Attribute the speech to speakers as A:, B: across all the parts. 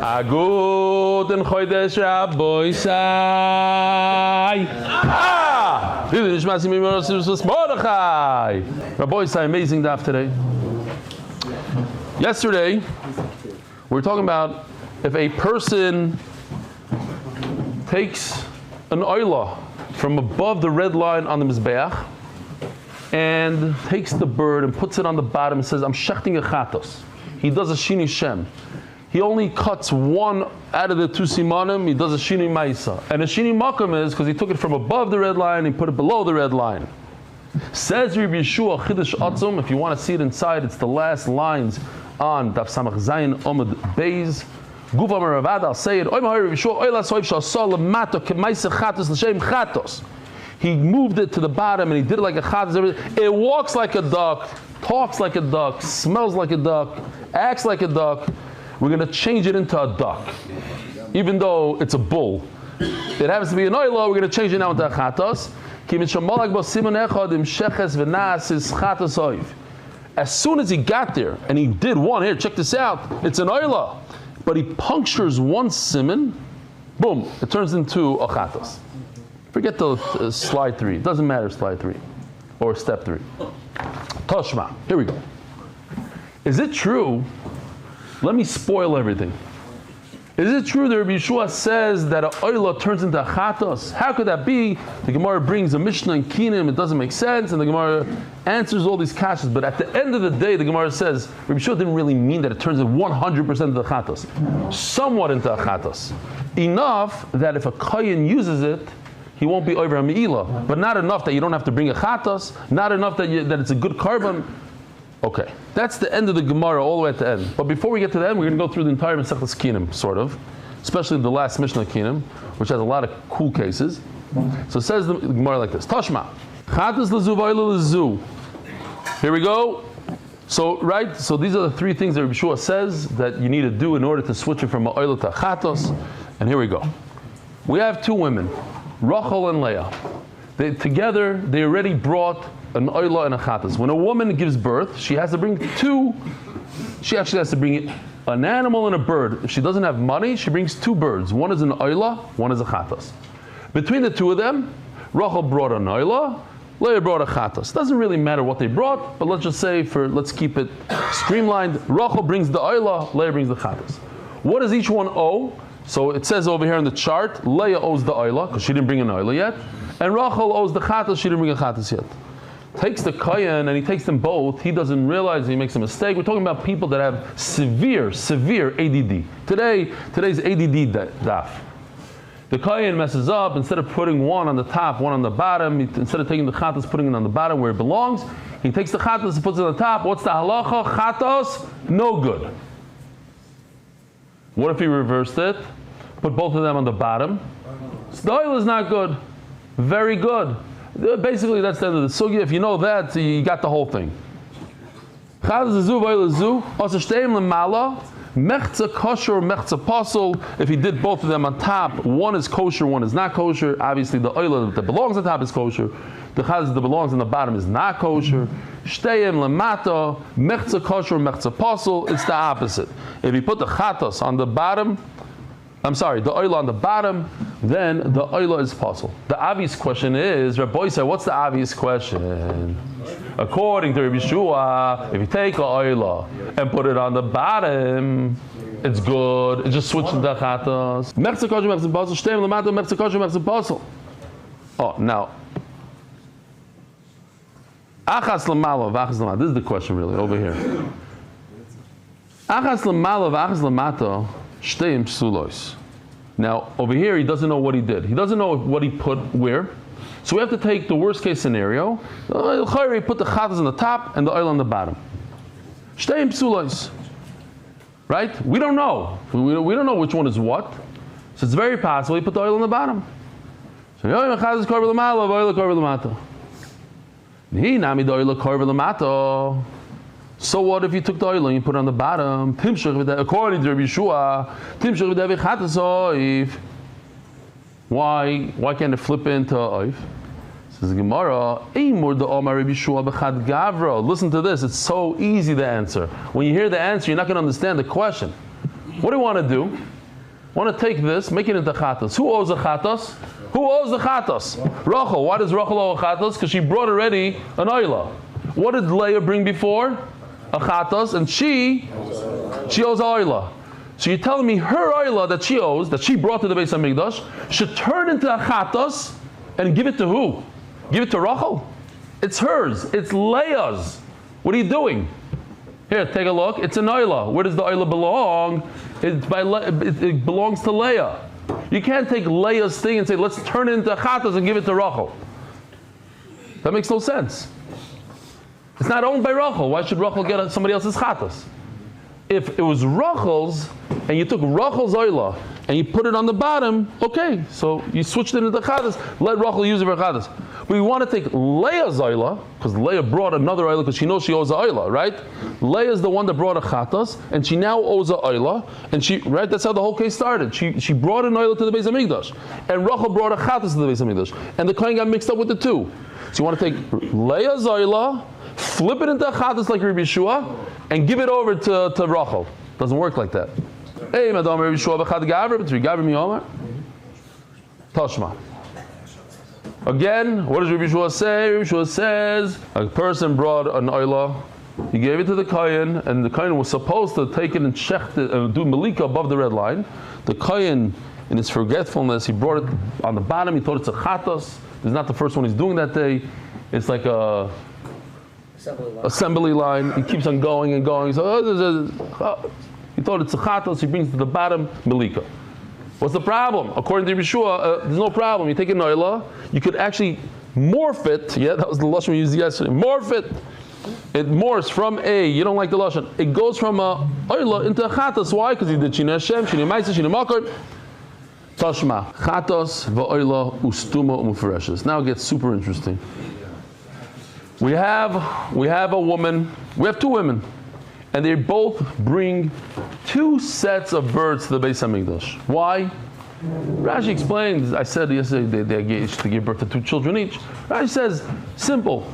A: Agud Chodesh Rabbi Sai. Rabbi Sai, amazing daf today. Yesterday, we were talking about if a person takes an oila from above the red line on the Mizbeach and takes the bird and puts it on the bottom and says, I'm shechting a chatos. He does a shini shem. He only cuts one out of the two simanim, he does a shini maisa. And a shini makam is because he took it from above the red line and he put it below the red line. Says Rabbi Yeshua Chiddush Atzum, if you want to see it inside, it's the last lines on Daf Samach Zayin Omid Beis. Guva Meravad, I'll say it. He moved it to the bottom and he did it like a chatos. It walks like a duck, talks like a duck, smells like a duck, acts like a duck. We're going to change it into a duck, even though it's a bull. It happens to be an oila, we're going to change it now into a chatos. As soon as he got there, and he did one, here, check this out, it's an oila, but he punctures one siman, boom, it turns into a chatos. Forget the slide 3, it doesn't matter slide 3, or step 3. Toshma, here we go. Is it true? Let me spoil everything. Is it true that Rabbi Yeshua says that an oila turns into a chatos? How could that be? The Gemara brings a Mishnah in Kinim, it doesn't make sense, and the Gemara answers all these kashas. But at the end of the day, the Gemara says, Rabbi Yeshua didn't really mean that it turns into 100% into a chatos. Somewhat into a chatos. Enough that if a kohen uses it, he won't be over a me'ilah. But not enough that you don't have to bring a chatos, not enough that it's a good carbon. Okay, that's the end of the Gemara, all the way at the end. But before we get to the end, we're going to go through the entire Masechtas Kinim, sort of, especially the last Mishnah Kinim, which has a lot of cool cases. So it says the Gemara like this: Tashma, Chatas lezu v'oila lezu. Here we go. So these are the 3 things that Rabbi Yeshua says that you need to do in order to switch it from a oila to a chatos. And here we go. We have 2 women, Rachel and Leah. Together, they already brought an oila and a chatas. When a woman gives birth, she has to bring 2. She actually has to bring an animal and a bird. If she doesn't have money, she brings 2 birds. One is an oila, one is a chatas. Between the 2 of them, Rachel brought an oila, Leah brought a chatas. Doesn't really matter what they brought, but let's just say, let's keep it streamlined. Rachel brings the oila, Leah brings the chatas. What does each one owe? So it says over here in the chart, Leah owes the oila because she didn't bring an oila yet, and Rachel owes the chatas. She didn't bring a chatas yet. Takes the kohen and he takes them both. He doesn't realize he makes a mistake. We're talking about people that have severe ADD. Today's ADD daf. The kohen messes up. Instead of putting one on the top, one on the bottom, instead of taking the chatos, putting it on the bottom where it belongs, he takes the chatos and puts it on the top. What's the halacha? Chatos, no good. What if he reversed it? Put both of them on the bottom. So the oil is not good. Very good. Basically, that's the end of the sugya. If you know that, you got the whole thing. If he did both of them on top, one is kosher, one is not kosher. Obviously, the oil that belongs on top is kosher. The chaz that belongs on the bottom is not kosher. Shteim lemata, mechza kosher, mechza pasul. It's the opposite. If you put the chatos on the bottom, the oil on the bottom, then the oil is pasul. The obvious question is, Rabbi said, what's the obvious question? According to Rabbi Yeshua, if you take the oil and put it on the bottom, it's good. It just switches the chatos. Mechza kosher, mechza pasul. Shteim lemata, mechza kosher, mechza pasul. Oh, now. Achas l'malo v'achas l'mata. This is the question really, over here. Achas l'malo v'achas l'mata shteim psulos. Now, over here, he doesn't know what he did. He doesn't know what he put where. So we have to take the worst case scenario. He put the chatas on the top and the oil on the bottom. Shteim psulos. Right? We don't know. We don't know which one is what. So it's very possible he put the oil on the bottom. So chatas korban l'malo v'oil korban l'mata. So what if you took the oil and you put it on the bottom? According to Rabbi Yeshua, why can't it flip into oif? Says the Gemara, listen to this, it's so easy to answer. When you hear the answer, you're not going to understand the question. What do you want to do? I want to take this, make it into chatas. Who owes a chatas? Who owes the chatas? Rachel. Why does Rachel owe a chatas? Because she brought already an oila. What did Leah bring before? A chatas, and she owes a oila. So you're telling me her oila that she owes, that she brought to the Beis Hamikdash, should turn into a chatas and give it to who? Give it to Rachel? It's hers. It's Leah's. What are you doing? Here, take a look. It's an oila. Where does the oila belong? It belongs to Leah. You can't take Leah's thing and say, let's turn it into chatas and give it to Rachel. That makes no sense. It's not owned by Rachel. Why should Rachel get somebody else's chatas? If it was Rachel's, and you took Rachel's oila, and you put it on the bottom, okay, so you switched it into chatas, let Rachel use it for chatas. But we want to take Leah's oila, because Leah brought another oila, because she knows she owes a oila, right? Leah is the one that brought a chatas, and she now owes a oila, and she, right, that's how the whole case started. She brought an oila to the Beis Hamikdash, and Rachel brought a chatas to the Beis Hamikdash, and the kohen got mixed up with the two. So you want to take Leah's oila, flip it into a chatas like Rabbi Yeshua, and give it over to Rachel. Doesn't work like that. Hey, Madam Rabbi Yeshua b'chad gavra, but Gavra miyomar. Tashma. Again, what does Rabbi Yeshua say? Rabbi Yeshua says a person brought an oila, he gave it to the kohen, and the kohen was supposed to take it and shecht it and do malika above the red line. The kohen, in his forgetfulness, he brought it on the bottom. He thought it's a chatas. It's not the first one he's doing that day. It's like a assembly line. He keeps on going and going. So he thought it's a chatos. He brings it to the bottom, malika. What's the problem? According to Yeshua, there's no problem. You take a noila, you could actually morph it. Yeah, that was the lashon we used yesterday. Morph it. It morphs from a. You don't like the lashon. It goes from a oila into a chatos. Why? Because he did shina Hashem, shina Ma'aseh, shina Makar. Tashma chatos va'oila ustuma umufereshes. Now it gets super interesting. We have a woman, we have two women, and they both bring two sets of birds to the Beis Hamikdash. Why? Rashi explains, I said yesterday they gave birth to two children each. Rashi says, simple,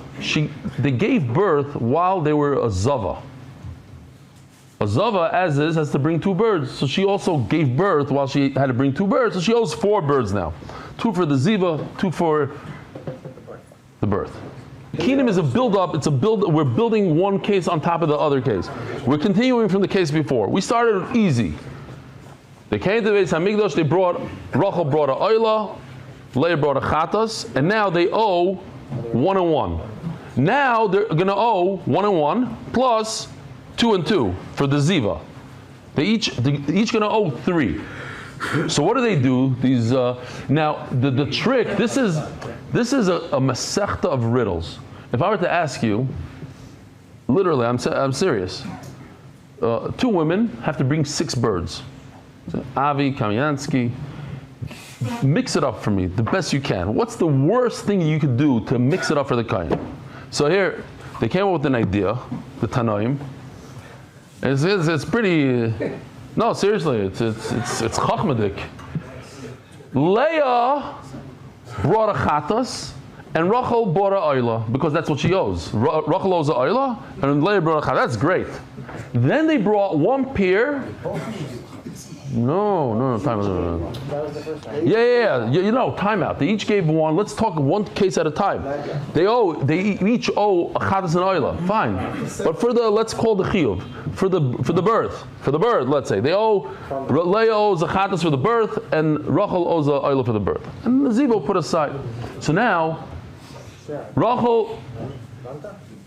A: they gave birth while they were a zava. A zava, as is, has to bring two birds. So she also gave birth while she had to bring two birds. So she owes 4 birds now. 2 for the ziva, 2 for the birth. Kingdom is a build-up. It's a build. We're building one case on top of the other case. We're continuing from the case before. We started easy. They came to the Beis Hamikdash. Rachel brought a oila, Leah brought a chatas, and now they owe 1 and 1. Now they're going to owe 1 and 1 plus 2 and 2 for the ziva. They're each going to owe 3. So what do? These now the trick. This is a masechta of riddles. If I were to ask you, literally, I'm serious. 2 women have to bring 6 birds. So, Avi, Kamyansky, mix it up for me the best you can. What's the worst thing you could do to mix it up for the kohen? So here, they came up with an idea, the Tanoim. It's pretty. No, seriously, it's chachmadik. Leah brought a chatas, and Rachel brought a oila, because that's what she owes. Rachel owes a oila, and Leah brought a chatas. That's great. Then they brought 1 pair. No, time out. Yeah. You know, time out. They each gave 1. Let's talk one case at a time. They each owe a chatas and oila. Fine. But let's call the chiyuv. For the bird, let's say. Leah owes a chatas for the birth, and Rachel owes a oila for the birth. And the ziva put aside. So now, Rachel.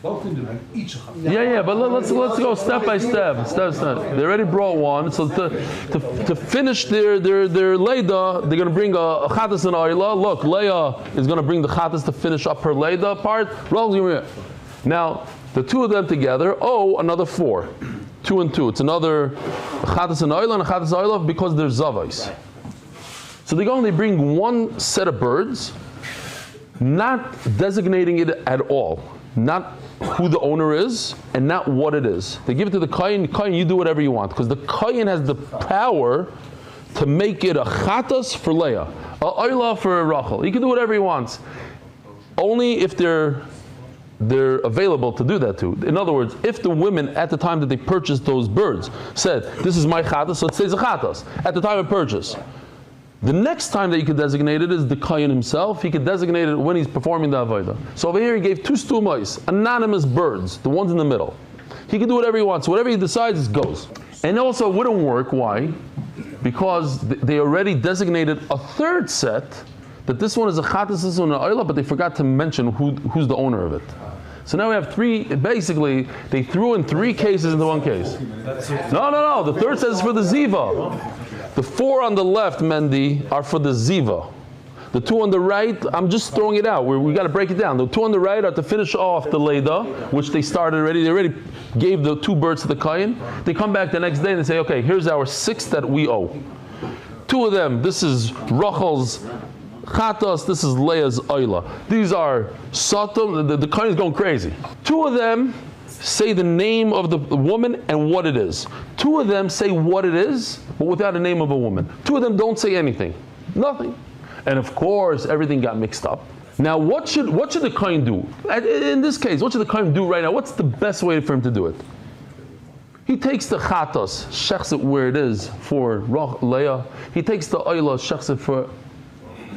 A: Yeah, but let's go step by step. They already brought 1, so to finish their Leiba, they're going to bring a chatas and oila. Look, Leah is going to bring the chatas to finish up her Leiba part. Now, the 2 of them together owe another 4. 2 and 2. It's another chatas and oila and a chatas and oila because they're zavais. So they only bring 1 set of birds, not designating it at all. Not who the owner is, and not what it is. They give it to the kohen. Kohen, you do whatever you want, because the kohen has the power to make it a chatas for Leah, a oila for Rachel. He can do whatever he wants. only if they're available to do that too. In other words, if the women at the time that they purchased those birds said, this is my chatas, so it stays a chatas at the time of purchase. The next time that you could designate it is the kohen himself. He could designate it when he's performing the avodah. So over here he gave two stumais, anonymous birds, the ones in the middle. He can do whatever he wants. Whatever he decides, it goes. And also it wouldn't work. Why? Because they already designated a third set, that this one is a chatas, this one an oila, but they forgot to mention who's the owner of it. So now we have three, basically, they threw in three cases into one case. No. The third set is for the ziva. The four on the left, Mendy, are for the ziva. The two on the right, I'm just throwing it out. We got to break it down. The two on the right are to finish off the Leiba, which they started already. They already gave the two birds to the kohen. They come back the next day and they say, okay, here's our sixth that we owe. Two of them, this is Rachel's chatas, this is Leah's oila. These are satum, the kohen is going crazy. Two of them say the name of the woman and what it is. Two of them say what it is, but without a name of a woman. Two of them don't say anything. Nothing. And of course, everything got mixed up. Now, what should the kohen do? In this case, what should the kohen do right now? What's the best way for him to do it? He takes the chatas, shechs it where it is for Leah. He takes the oila, shechs it for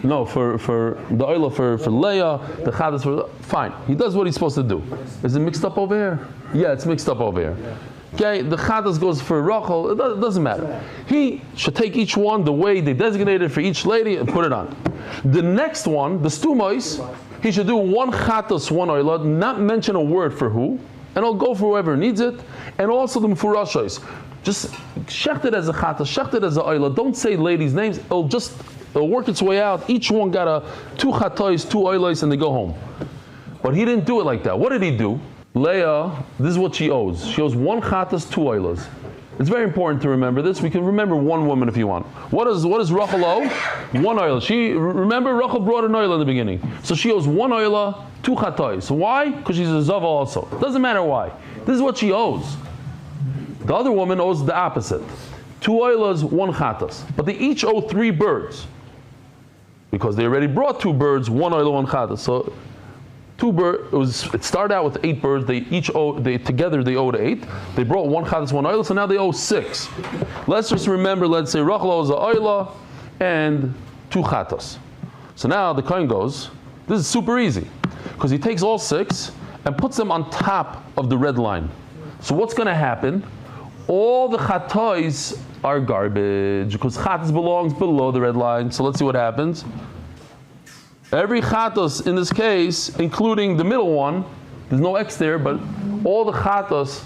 A: the oila for Leah, the chatas for, fine. He does what he's supposed to do. Is it mixed up over here? Yeah, it's mixed up over here. Okay, the chatas goes for Rachel, it doesn't matter. He should take each one the way they designated for each lady and put it on. The next one, the stumais, he should do one chatas, one oila, not mention a word for who, and I'll go for whoever needs it, and also the mfurashos. Just shecht it as a chatas, shecht it as a oila, don't say ladies' names, it'll work its way out. Each one got two chatos, two oilas, and they go home. But he didn't do it like that. What did he do? Leah, this is what she owes. She owes one chatas, two oilas. It's very important to remember this. We can remember one woman if you want. What does Rachel owe? One oila. Remember Rachel brought an oila in the beginning. So she owes one oila, two chatos. So why? Because she's a zava also. Doesn't matter why. This is what she owes. The other woman owes the opposite. Two oilas, one chatas. But they each owe three birds. Because they already brought two birds, one oila, one chatas. So two birds, it started out with 8 birds. They each together they owed 8. They brought one chatas, one oila, so now they owe 6. Let's just remember, let's say Rachel owes a oila and 2 chatas. So now the kohen goes, this is super easy, because he takes all 6 and puts them on top of the red line. So what's going to happen? All the chatos are garbage, because chatas belongs below the red line. So let's see what happens. Every chatos in this case, including the middle one, there's no X there, but all the chatos,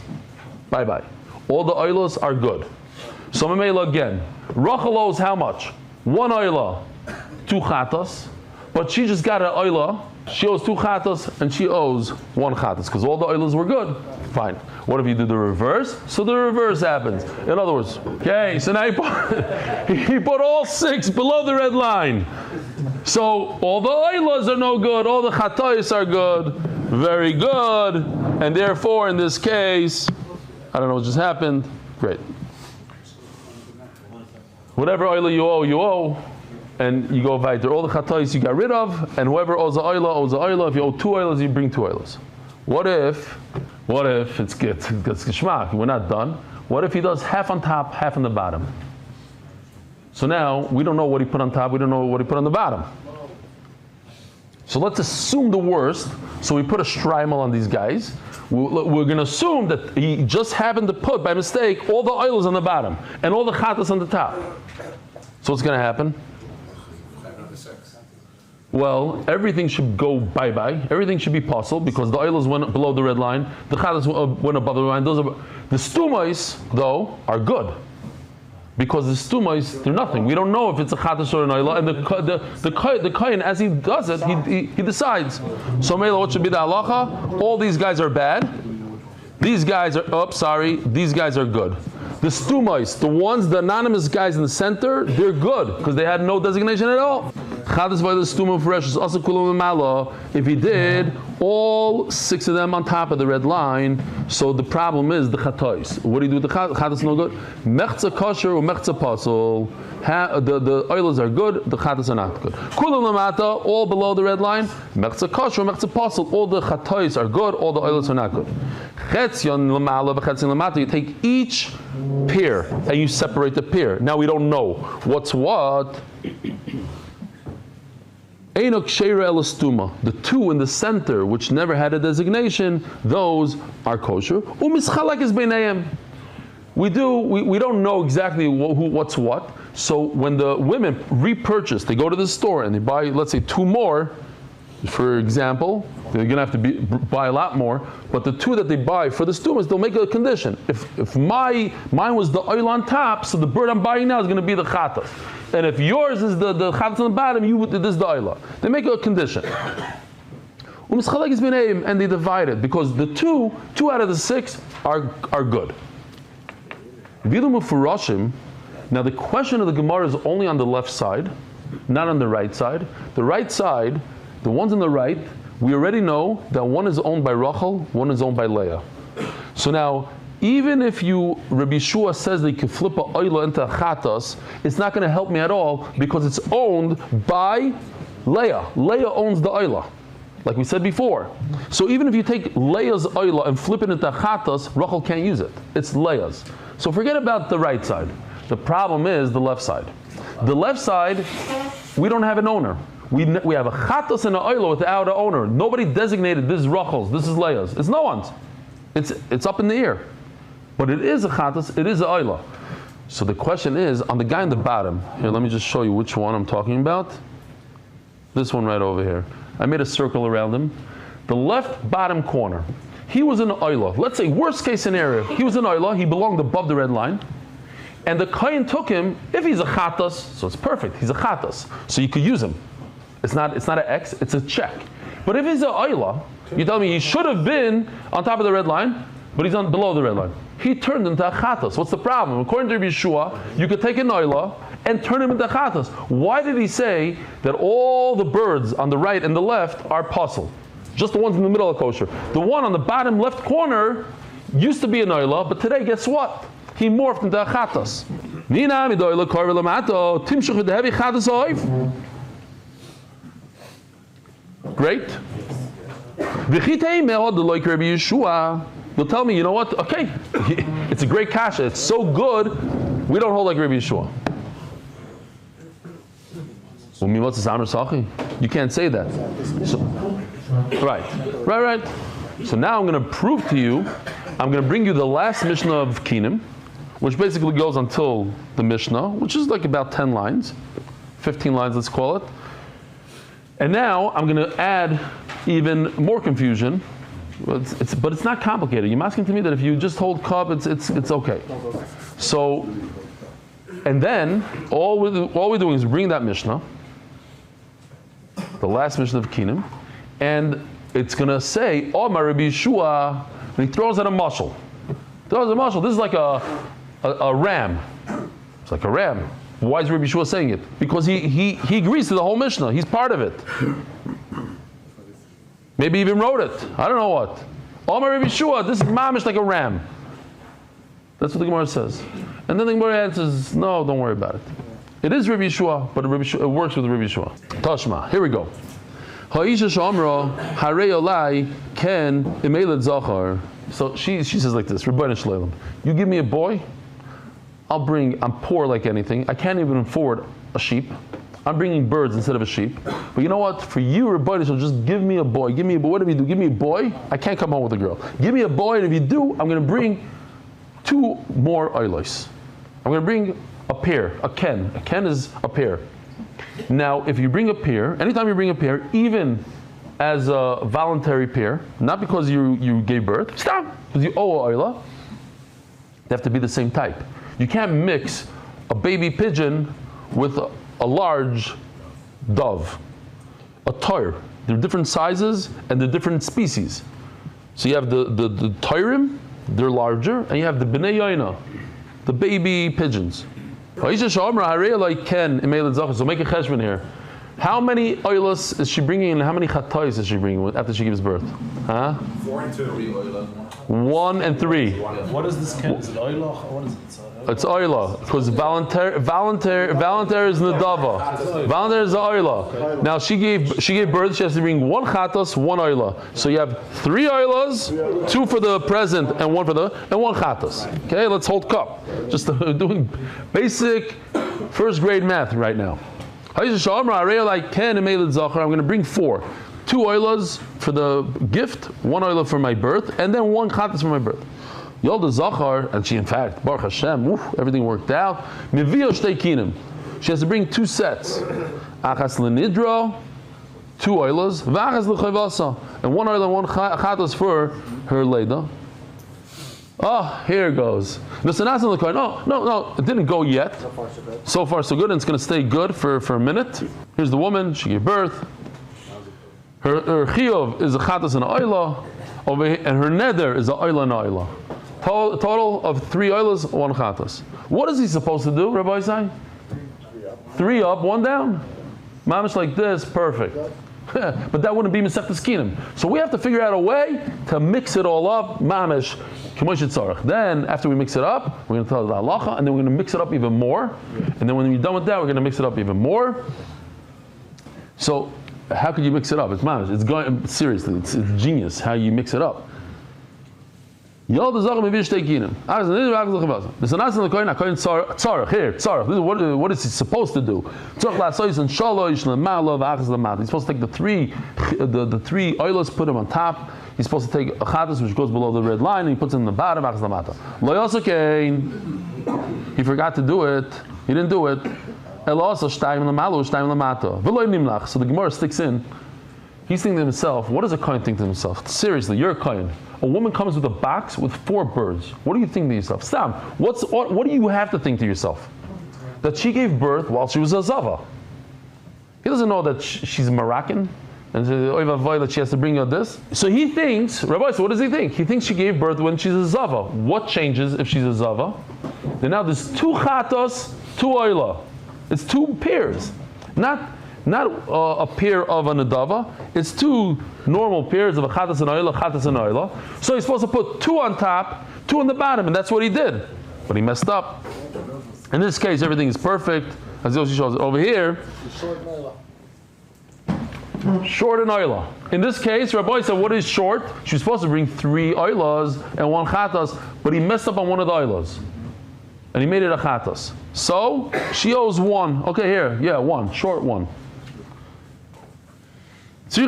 A: bye-bye. All the oilas are good. So Mamela again, Rachel owes how much? 1 oila, 2 chatos, but she just got an oila, she owes 2 chatos, and she owes 1 chatos, because all the oilas were good. Fine. What if you do the reverse? So the reverse happens. In other words, okay, so now he put all 6 below the red line. So all the oilas are no good, all the chatos are good, very good, and therefore in this case, I don't know what just happened, great. Whatever oila you owe, and you go weiter. All the chatos you got rid of, and whoever owes the oila, if you owe 2 oilas, you bring 2 oilas. What if it's geschmack, we're not done. What if he does half on top, half on the bottom? So now, we don't know what he put on top, we don't know what he put on the bottom. So let's assume the worst. So we put a shtreimel on these guys. We're going to assume that he just happened to put, by mistake, all the oils on the bottom and all the chatas on the top. So what's going to happen? Well, everything should go bye-bye. Everything should be possible because the oils went below the red line. The chatas went above the red line. The stumais, though, are good. Because the stumais, they're nothing. We don't know if it's a chatas or an oila. And the kohen, as he does it, he decides. So, Mela, what should be the halacha? All these guys are bad. These guys are, these guys are good. The stumais, the ones, the anonymous guys in the center, they're good because they had no designation at all. If he did, all 6 of them on top of the red line. So the problem is the chatois. What do you do with the chatos? No good. Mechza kosher or mechza pasul. The oilers are good, the chatos are not good. Kulam lamata, all below the red line. Mechza kosher or mechza pasul. All the chatois are good, all the oilers are not good. Chetzion lamala v'chetzion lamata. You take each pair and you separate the pair. Now we don't know what's what. The 2 in the center, which never had a designation, those are kosher. We don't know exactly what's what. So when the women repurchase, they go to the store and they buy, let's say, 2 more. For example, they're going to have to buy a lot more. But the 2 that they buy for the stumas, they'll make a condition. If mine was the oil on top, so the bird I'm buying now is going to be the chatas. And if yours is the chatas on the bottom, this is the oila. They make a condition. And they divide it because the 2 out of the 6 are good. Now the question of the Gemara is only on the left side, not on the right side. The right side, the ones on the right, we already know that one is owned by Rachel, one is owned by Leah. So now, even if Rabbi Shua says that you can flip a oila into a chatas, it's not going to help me at all because it's owned by Leah. Leah owns the oila, like we said before. So even if you take Leah's oila and flip it into a chatas, Rachel can't use it. It's Leah's. So forget about the right side. The problem is the left side. The left side, we don't have an owner. We have a chatas and an oila without an owner. Nobody designated this is Rachel's, this is Leah's. It's no one's. It's up in the air. But it is a chatas, it is an oila. So the question is, on the guy in the bottom, here, let me just show you which one I'm talking about. This one right over here. I made a circle around him. The left bottom corner. He was an oila. Let's say worst case scenario, he was an oila, he belonged above the red line. And the kohen took him, if he's a chatas, so it's perfect, he's a chatas. So you could use him. It's not an X, it's a check. But if he's an oila, you tell me he should have been on top of the red line, but he's below the red line. He turned into a chatas. What's the problem? According to Rabbi Yeshua, you could take an oila and turn him into a chatas. Why did he say that all the birds on the right and the left are pasul? Just the ones in the middle are kosher. The one on the bottom left corner used to be an oila, but today, guess what? He morphed into a chatas. Great. You'll tell me, you know what? Okay, it's a great kasha. It's so good, we don't hold like Rabbi Yeshua. You can't say that. So, right. So now I'm going to prove to you, I'm going to bring you the last Mishnah of Kinim, which basically goes until the Mishnah, which is like about 10 lines, 15 lines, let's call it. And now I'm going to add even more confusion, but it's not complicated. You're asking to me that if you just hold cup, it's okay. So, and then all we're doing is bring that Mishnah, the last Mishnah of Kinim, and it's going to say, "Oh, my Rabbi Yeshua," and he throws out a mashal. This is like a ram. It's like a ram. Why is Rabbi Yeshua saying it? Because he agrees to the whole Mishnah. He's part of it. Maybe even wrote it. I don't know what. Omar Rabbi Yeshua, this is mamish like a ram. That's what the Gemara says. And then the Gemara answers, no, don't worry about it. It is Rabbi Yeshua, but it works with Rabbi Yeshua. Tashma, here we go. Ha'isha shamra harei olai ken imeled zachar. So she says like this, Rebbeinu Shleilim, you give me a boy, I'm poor like anything. I can't even afford a sheep. I'm bringing birds instead of a sheep. But you know what? For you, Rebbeinu Shleilim, just give me a boy. Give me a boy. Whatever you do, give me a boy. I can't come home with a girl. Give me a boy, and if you do, I'm going to bring 2 more oilos. I'm going to bring a pair, a ken. A ken is a pair. Now, if you bring a pair, anytime you bring a pair, even as a voluntary pair, not because you gave birth, stop, because you owe a oila, they have to be the same type. You can't mix a baby pigeon with a large dove, a toir. They're different sizes and they're different species. So you have the toirim, they're larger, and you have the bnei yaina, the baby pigeons. So make a cheshbon here. How many oilas is she bringing and how many chatayis is she bringing after she gives birth? Huh?
B: 4 and 2.
A: 1 and 3.
C: What is this? Is it oil? What is it?
A: It's oila, because volunteer is nadava. Volunteer is the oila. Now she gave birth. She has to bring 1 chatos, 1 oila. So you have 3 oilas, 2 for the present and 1 chatos. Okay, let's hold cup. Just doing basic first grade math right now. Ariel, I'm going to bring 4. 2 oilas for the gift, 1 oila for my birth, and then 1 chatos for my birth. Yolda Zachar, and she in fact, Baruch Hashem, everything worked out. Mivio shtei kinim. She has to bring 2 sets. Achas lenidra, 2 oilas, v'achas l'chayvasa, and 1 oila and 1 chatos for her Leiba. Oh, here it goes. No, it didn't go yet. So far so good, and it's going to stay good for a minute. Here's the woman, she gave birth. Her chiyuv is a chatos and an oila, and her neder is a oila and an oila. Total of 3 oilas, 1 chatos. What is he supposed to do, Rabbi Isai? 3 up, 1 down. Mamish like this, perfect. But that wouldn't be Masechtas Kinim. So we have to figure out a way to mix it all up, Mamish, K'mosh Tzarech. Then, after we mix it up, we're going to tell the halacha, and then we're going to mix it up even more. And then when we're done with that, we're going to mix it up even more. So, how could you mix it up? It's Mamish. It's going, seriously, it's genius how you mix it up. Here, what is he supposed to do? He's supposed to take the 3 oilas, put them on top. He's supposed to take a chatos, which goes below the red line, and he puts it in the bottom. He forgot to do it. He didn't do it. So the Gemara sticks in. He's thinking to himself, what does a kohen think to himself? Seriously, you're a kohen. A woman comes with a box with 4 birds. What do you think to yourself? Sam, what do you have to think to yourself? That she gave birth while she was a zava. He doesn't know that she's a Moroccan and that she has to bring out this. So he thinks, Rabbi, so what does he think? He thinks she gave birth when she's a zava. What changes if she's a zava? Then now there's 2 chatos, 2 oila. It's 2 pairs. Not a pair of a nadava. It's 2 normal pairs of a chatas and oila, So he's supposed to put 2 on top, 2 on the bottom, and that's what he did. But he messed up. In this case, everything is perfect. As Yoshi shows it over here. Short and oila. In this case, Rabbi said, what is short? She's supposed to bring 3 oilas and 1 chatas, but he messed up on 1 of the oilas. And he made it a chatas. So, she owes 1. Okay, here. Yeah, 1. Short 1. If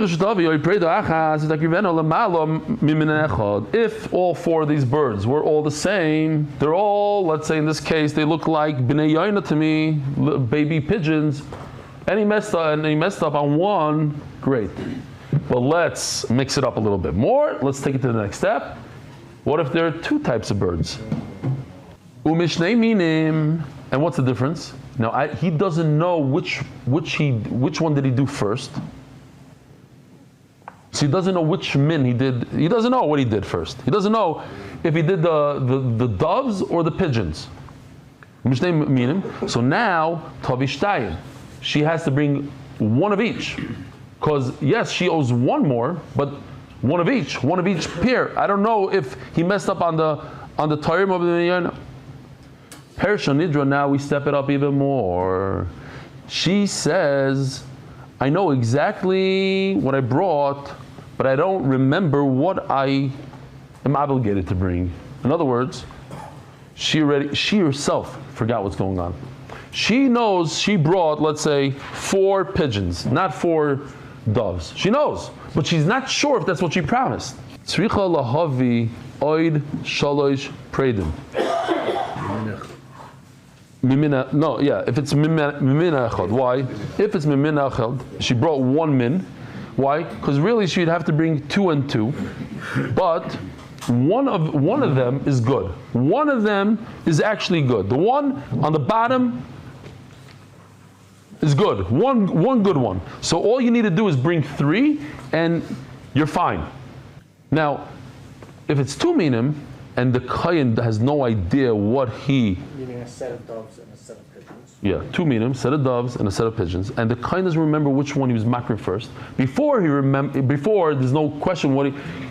A: all 4 of these birds were all the same, they're all, let's say in this case, they look like bnei yaina to me, baby pigeons, and he messed up on 1, great. Well, let's mix it up a little bit more. Let's take it to the next step. What if there are 2 types of birds? Umishnei minim. And what's the difference? Now, he doesn't know which one did he do first. So he doesn't know which min he did. He doesn't know what he did first. He doesn't know if he did the doves or the pigeons. So now, Tavishtayim, she has to bring 1 of each. Because yes, she owes 1 more, but 1 of each pair. I don't know if he messed up on the Tarim of the Yana. Persha Nidra, now we step it up even more. She says, I know exactly what I brought, but I don't remember what I am obligated to bring. In other words, she herself forgot what's going on. She knows she brought, let's say, 4 pigeons, not 4 doves. She knows, but she's not sure if that's what she promised. Tzricha lahavi oid shalosh predim. If it's mimina echad. Why? If it's mimina echad, she brought 1 min. Why? Because really she'd have to bring 2 and 2. But one of them is good. One of them is actually good. The one on the bottom is good. One good one. So all you need to do is bring 3 and you're fine. Now, if it's 2 minim and the kohen has no idea what he
C: bring a set of doves and a set of pigeons.
A: Yeah, 2 minim, set of doves and a set of pigeons. And the kohen doesn't remember which one he was makrin first. Before there's no question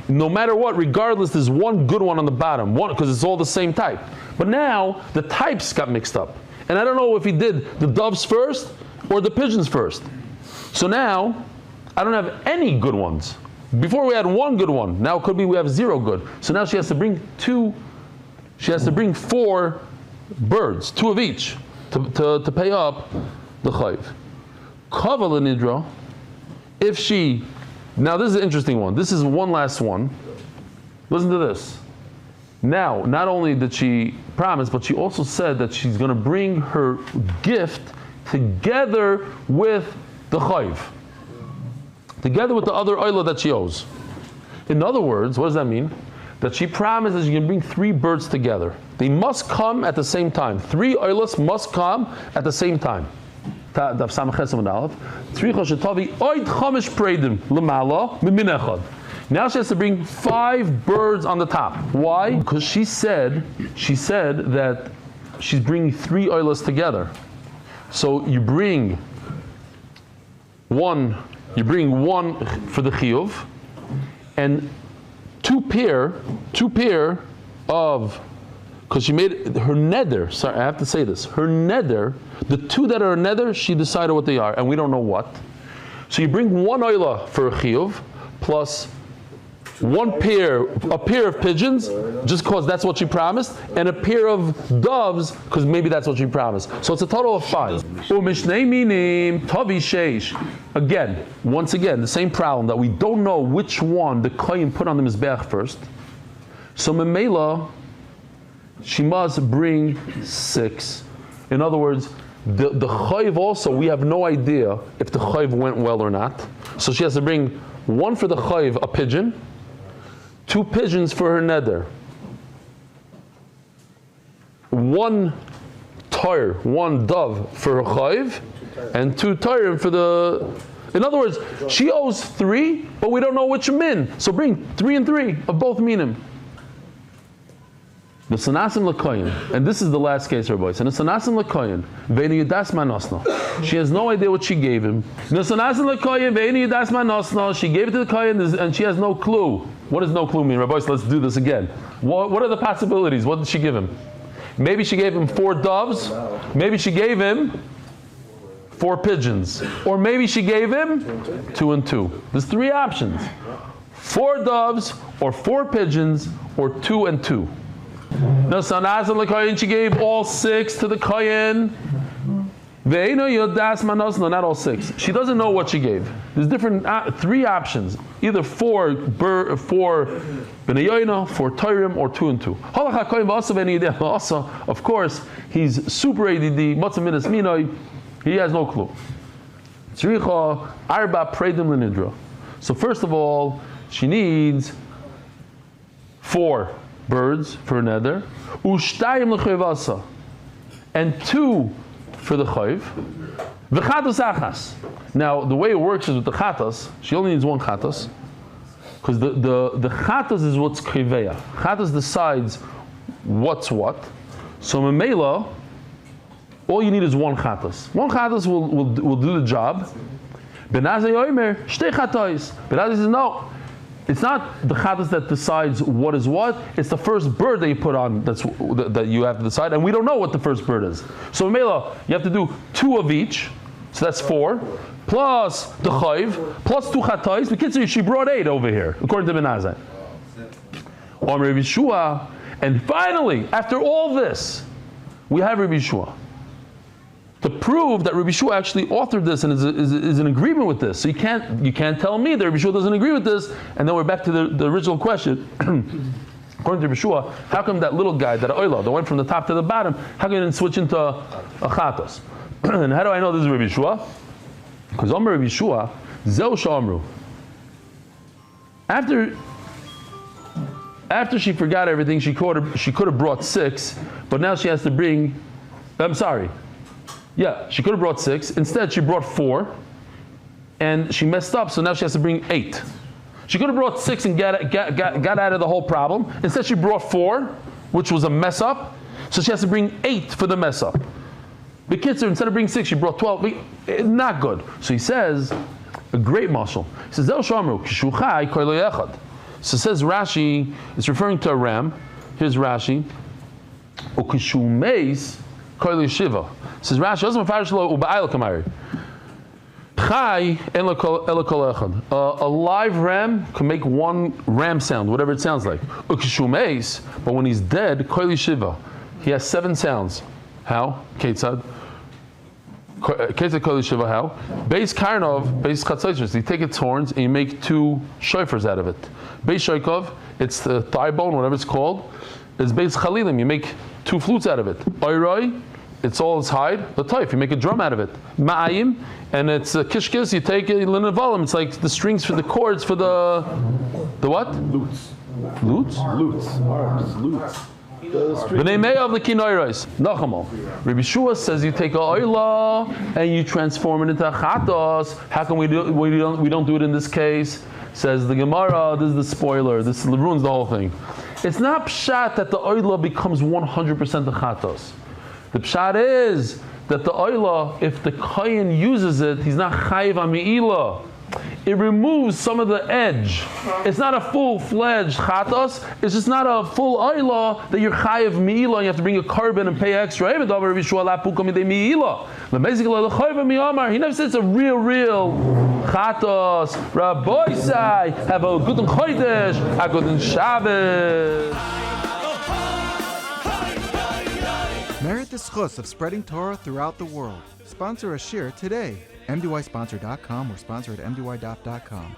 A: no matter what, regardless, there's one good one on the bottom, because it's all the same type. But now the types got mixed up, and I don't know if he did the doves first or the pigeons first. So now I don't have any good ones. Before we had one good one. Now it could be we have 0 good. So now she has to bring 4 birds, 2 of each, to pay up the chayv. Kavala nidra, if she, now this is an interesting one. This is one last one. Listen to this. Now, not only did she promise, but she also said that she's going to bring her gift together with the chayv. Together with the other oila that she owes. In other words, what does that mean? That she promises you can bring 3 birds together. They must come at the same time. 3 oilas must come at the same time. Now she has to bring 5 birds on the top. Why? Because she said that she's bringing 3 oilas together. So you bring one for the chiyuv, and 2 pair of, because she made her neder, sorry, I have to say this, her neder, the 2 that are neder, she decided what they are, and we don't know what. So you bring 1 oila for a chiyuv, plus a pair of pigeons, just because that's what she promised, and a pair of doves, because maybe that's what she promised. So it's a total of 5. Again, once again, the same problem that we don't know which one the kohen put on the mizbeach first. So memela, she must bring 6. In other words, the chayv also, we have no idea if the chayv went well or not. So she has to bring 1 for the chayv, a pigeon, 2 pigeons for her neder, 1 dove for her chayv, and 2 toirim for the. In other words, she owes 3, but we don't know which min. So bring 3 and 3 of both minim. The sanasim l'koyin, and this is the last case, our boys. And the sanasim l'koyin, ve'eni yudas manosno. She has no idea what she gave him. The sanasim l'koyin, ve'eni yudas manosno. She gave it to the koyin, and she has no clue. What does no clue mean, Rabbi? Let's do this again. What are the possibilities? What did she give him? Maybe she gave him 4 doves. Maybe she gave him 4 pigeons. Or maybe she gave him 2 and 2. There's 3 options. 4 doves, or 4 pigeons, or 2 and 2. Now, she gave all 6 to the kohen. No, not all 6. She doesn't know what she gave. There's different 3 options. Either 4 b'nei 4 toirim, or 2 and 2. Also, of course, he's super ADD. He has no clue. So first of all, she needs 4 birds for neder, ushtayim l'chayvasa, and 2 for the chayv, v'chatos achas. Now, the way it works is with the chatos, she only needs 1 chatos, because the chatos is what's kriveya. Chatos decides what's what. So memela, all you need is 1 chatos. 1 chatos will do the job. Benazai omer shtei chatos. Benazai says no. It's not the chatas that decides what is what. It's the first bird that you put on that you have to decide, and we don't know what the first bird is. So Mela, you have to do 2 of each, so that's 4, plus the chayv, plus 2 chatais. Because she brought 8 over here, according to Benazai. Rabbi Yeshua, and finally, after all this, we have Rabbi Yeshua. To prove that Rabbi Yeshua actually authored this and is in agreement with this. So you can't tell me that Rabbi Yeshua doesn't agree with this, and then we're back to the original question. According to Rabbi Yeshua, how come that little guy, that oila, that went from the top to the bottom, how come he didn't switch into a chatos? And how do I know this is Rabbi Yeshua? Because Omer Rabbi Yeshua, Zeu Shamru. After she forgot everything, she could have brought 6, but now she has to bring. I'm sorry. Yeah, she could have brought 6. Instead, she brought 4, and she messed up. So now she has to bring 8. She could have brought 6 and got out of the whole problem. Instead, she brought 4, which was a mess up. So she has to bring 8 for the mesa. The kids, instead of bringing 6, she brought 12. Not good. So he says, a great mashal. He says, so says Rashi, it's referring to a ram. Here's Rashi. Says Rashi, a live ram can make one ram sound, whatever it sounds like. But when he's dead, he has 7 sounds. How? Ketzad. How? Beis Karnov, Beis Chatzaitis. You take its horns and you make 2 shofars out of it. Beis Shoikov, it's the thigh bone, whatever it's called. It's Beis Chalilim, you make 2 flutes out of it. Oiroi, it's all its hide. The taif, you make a drum out of it. Ma'ayim, and it's kishkis, you take linavalim, it's like the strings for the chords for the what?
B: Lutes.
A: Lutes?
B: Harps. Lutes.
A: B'nei mei of the kinoiros. Nachamal. Rabbi Shua says you take a oila and you transform it into a chatos. How come we don't do it in this case? Says the Gemara. This is the spoiler. This ruins the whole thing. It's not pshat that the oila becomes 100% the chatos. The pshat is that the oila, if the kohen uses it, he's not chayiv ami'ila. It removes some of the edge. It's not a full-fledged chatos. It's just not a full oila that you're chayiv mi'ila. You have to bring a carbon and pay extra. He never says it's a real chatos. Rabbi Sai, have a good chodesh, a good Shabbos.
D: Merit the schus of spreading Torah throughout the world. Sponsor a shir today. MDYsponsor.com or sponsor at MDYDAF.com.